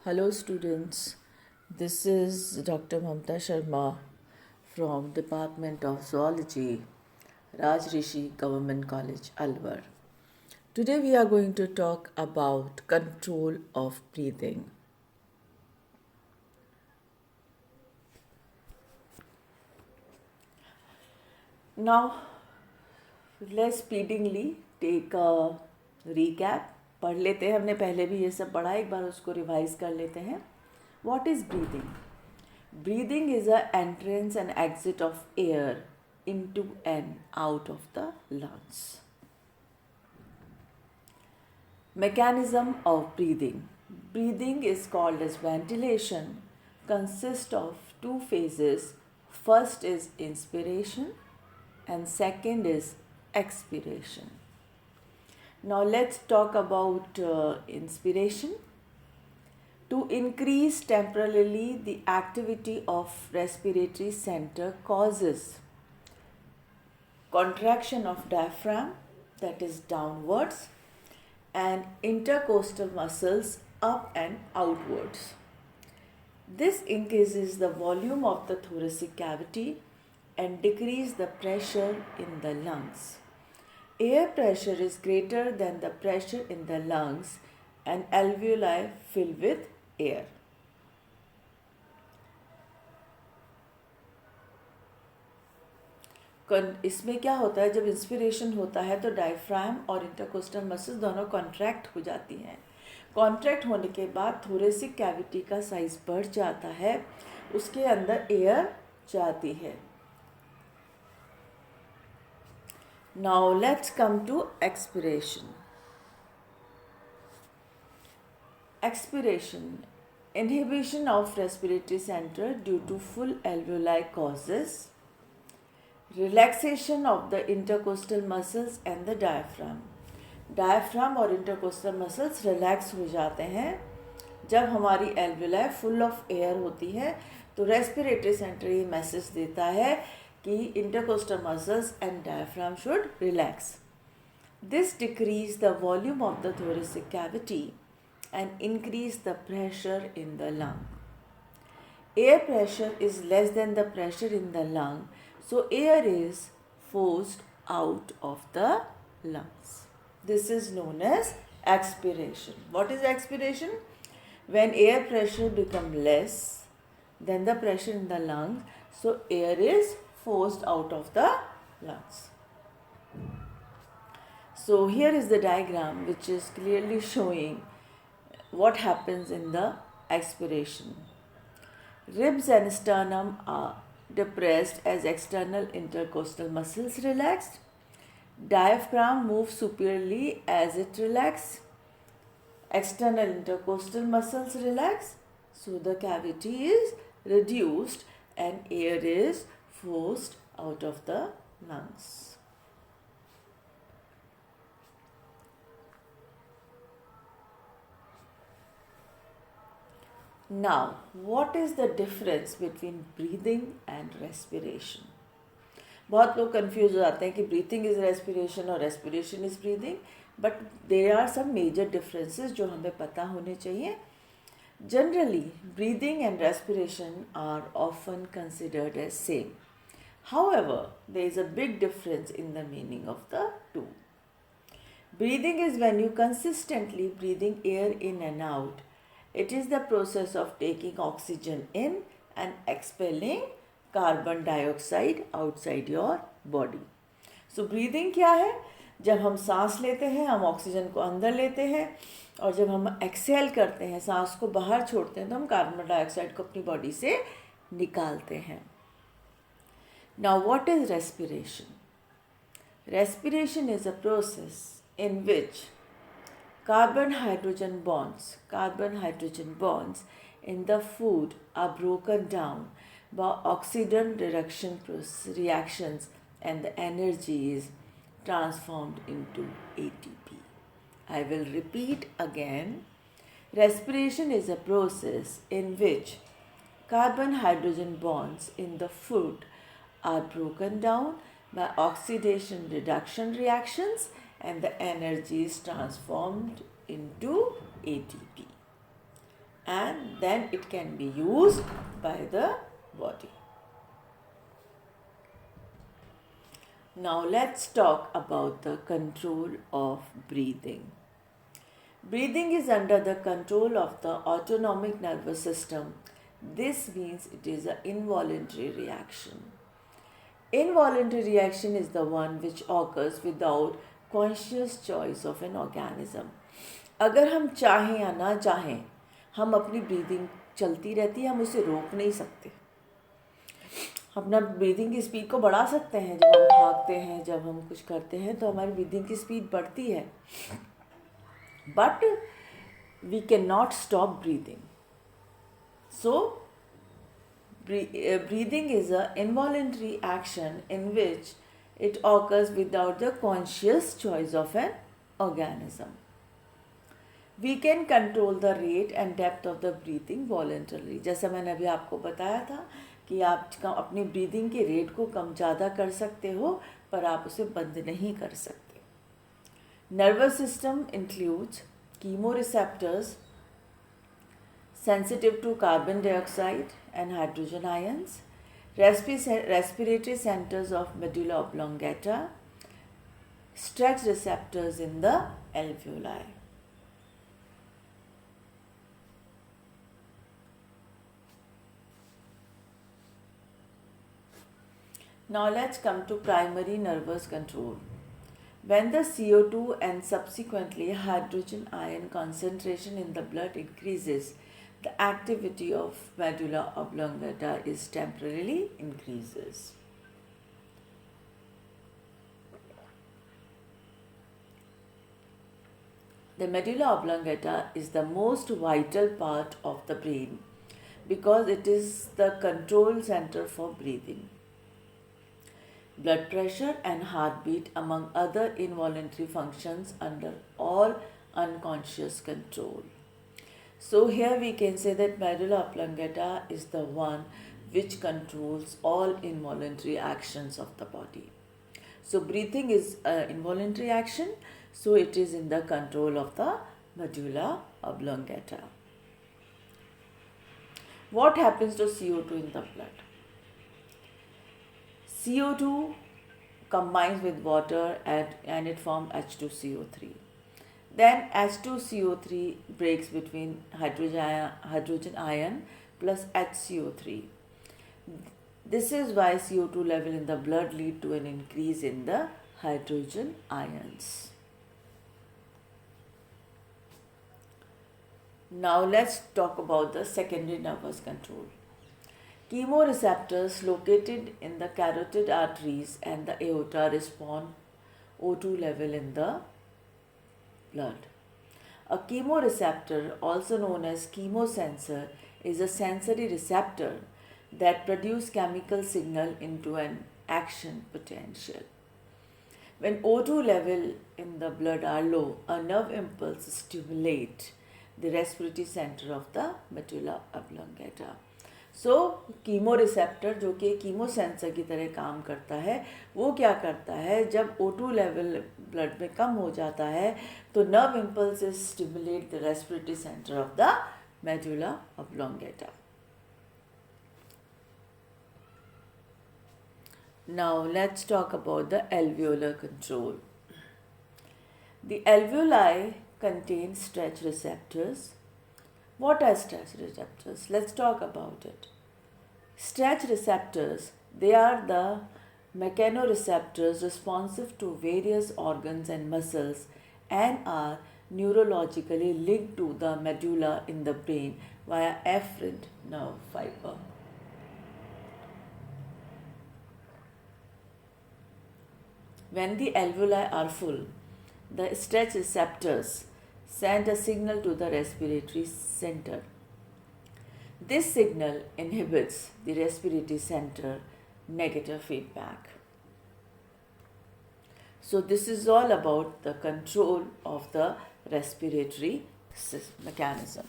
Hello students, this is Dr. Mamta Sharma from Department of Zoology, Raj Rishi Government College, Alwar. Today we are going to talk about control of breathing. Now let's speedingly take a recap. पढ़ लेते हैं, हमने पहले भी ये सब पढ़ा, एक बार उसको रिवाइज कर लेते हैं. What is breathing? Breathing is a entrance and exit of air into and out of the lungs. Mechanism of breathing. Breathing is called as ventilation, consists of two phases. First is inspiration and second is expiration. Now let's talk about inspiration. To increase temporarily the activity of respiratory center causes contraction of diaphragm, that is downwards, and intercostal muscles up and outwards. This increases the volume of the thoracic cavity and decreases the pressure in the lungs. Air pressure is greater than the pressure in the lungs and alveoli fill with air. इसमें क्या होता है, जब inspiration होता है तो diaphragm और intercostal muscles दोनों कॉन्ट्रैक्ट हो जाती हैं. कॉन्ट्रैक्ट होने के बाद थोरेसिक कैविटी का साइज बढ़ जाता है, उसके अंदर एयर जाती है. Now let's come to expiration. Expiration. Inhibition of respiratory center due to full alveoli causes relaxation of the intercostal muscles and the diaphragm. Diaphragm और intercostal muscles relax हो जाते हैं जब हमारी alveoli full of air होती है. तो respiratory center ये मैसेज देता है कि intercostal muscles and diaphragm should relax. This decrease the volume of the thoracic cavity and increase the pressure in the lung. Air pressure is less than the pressure in the lung, so air is forced out of the lungs. This is known as expiration. What is expiration? When air pressure becomes less than the pressure in the lungs, so air is forced out of the lungs. So here is the diagram which is clearly showing what happens in the expiration. Ribs and sternum are depressed as external intercostal muscles relaxed. Diaphragm moves superiorly as it relaxes. External intercostal muscles relax, so the cavity is reduced and air is forced out of the lungs. Now, what is the difference between breathing and respiration? बहुत लोग confuse हो जाते हैं कि breathing is respiration और respiration is breathing, but there are some major differences जो हमें पता होने चाहिए. Generally breathing and respiration are often considered as same. However there is a big difference in the meaning of the two. Breathing is when you consistently breathing air in and out. It is the process of taking oxygen in and expelling carbon dioxide outside your body. So breathing क्या है? जब हम सांस लेते हैं हम oxygen को अंदर लेते हैं, और जब हम एक्सेल करते हैं, सांस को बाहर छोड़ते हैं, तो हम कार्बन डाइऑक्साइड को अपनी बॉडी से निकालते हैं. Now what is respiration? Respiration is a process in which carbon hydrogen bonds in the food are broken down by oxidant reduction reactions and the energy is transformed into ATP. I will repeat again. Respiration is a process in which carbon hydrogen bonds in the food are broken down by oxidation reduction reactions and the energy is transformed into ATP. and then it can be used by the body. Now let's talk about the control of breathing. Breathing is under the control of the autonomic nervous system. This means it is an involuntary reaction. Involuntary reaction is the one which occurs without conscious choice of an organism. अगर हम चाहें या ना चाहें, हम अपनी breathing चलती रहती है, हम उसे रोक नहीं सकते. अपना ब्रीदिंग की स्पीड को बढ़ा सकते हैं. जब हम भागते हैं, जब हम कुछ करते हैं, तो हमारी ब्रीदिंग की स्पीड बढ़ती है. But we can not stop breathing. So breathing is an involuntary action in which it occurs without the conscious choice of an organism. We can control the rate and depth of the breathing voluntarily. जैसा मैंने अभी आपको बताया था कि आप अपनी breathing के रेट को कम ज़्यादा कर सकते हो, पर आप उसे बंद नहीं कर सकते. Nervous system includes chemoreceptors sensitive to carbon dioxide and hydrogen ions, respiratory centers of medulla oblongata, stretch receptors in the alveoli. Now let's come to primary nervous control. When the CO2 and subsequently hydrogen ion concentration in the blood increases, the activity of medulla oblongata is temporarily increases. The medulla oblongata is the most vital part of the brain because it is the control center for breathing, blood pressure and heartbeat, among other involuntary functions under all unconscious control. So here we can say that medulla oblongata is the one which controls all involuntary actions of the body. So breathing is an involuntary action, so it is in the control of the medulla oblongata. What happens to CO2 in the blood? CO2 combines with water and it forms H2CO3. Then H2CO3 breaks between hydrogen ion plus HCO3. This is why CO2 level in the blood lead to an increase in the hydrogen ions. Now let's talk about the secondary nervous control. Chemoreceptors located in the carotid arteries and the aorta respond O2 level in the blood. A chemoreceptor, also known as chemosensor, is a sensory receptor that produces chemical signal into an action potential. When O2 level in the blood are low, a nerve impulse stimulates the respiratory center of the medulla oblongata. So chemoreceptor जो कि chemo sensor की तरह काम करता है, वो क्या करता है, जब O2 लेवल ब्लड में कम हो जाता है तो nerve impulses stimulate the respiratory centre of the medulla oblongata. Now let's talk about the alveolar control. The alveoli contain stretch receptors. What are stretch receptors? Let's talk about it. Stretch receptors, they are the mechanoreceptors responsive to various organs and muscles and are neurologically linked to the medulla in the brain via afferent nerve fiber. When the alveoli are full, the stretch receptors send a signal to the respiratory center. This signal inhibits the respiratory center negative feedback. So this is all about the control of the respiratory mechanism.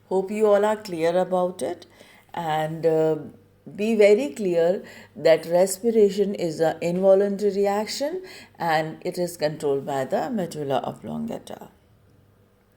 Hope you all are clear about it, and be very clear that respiration is an involuntary action and it is controlled by the medulla oblongata.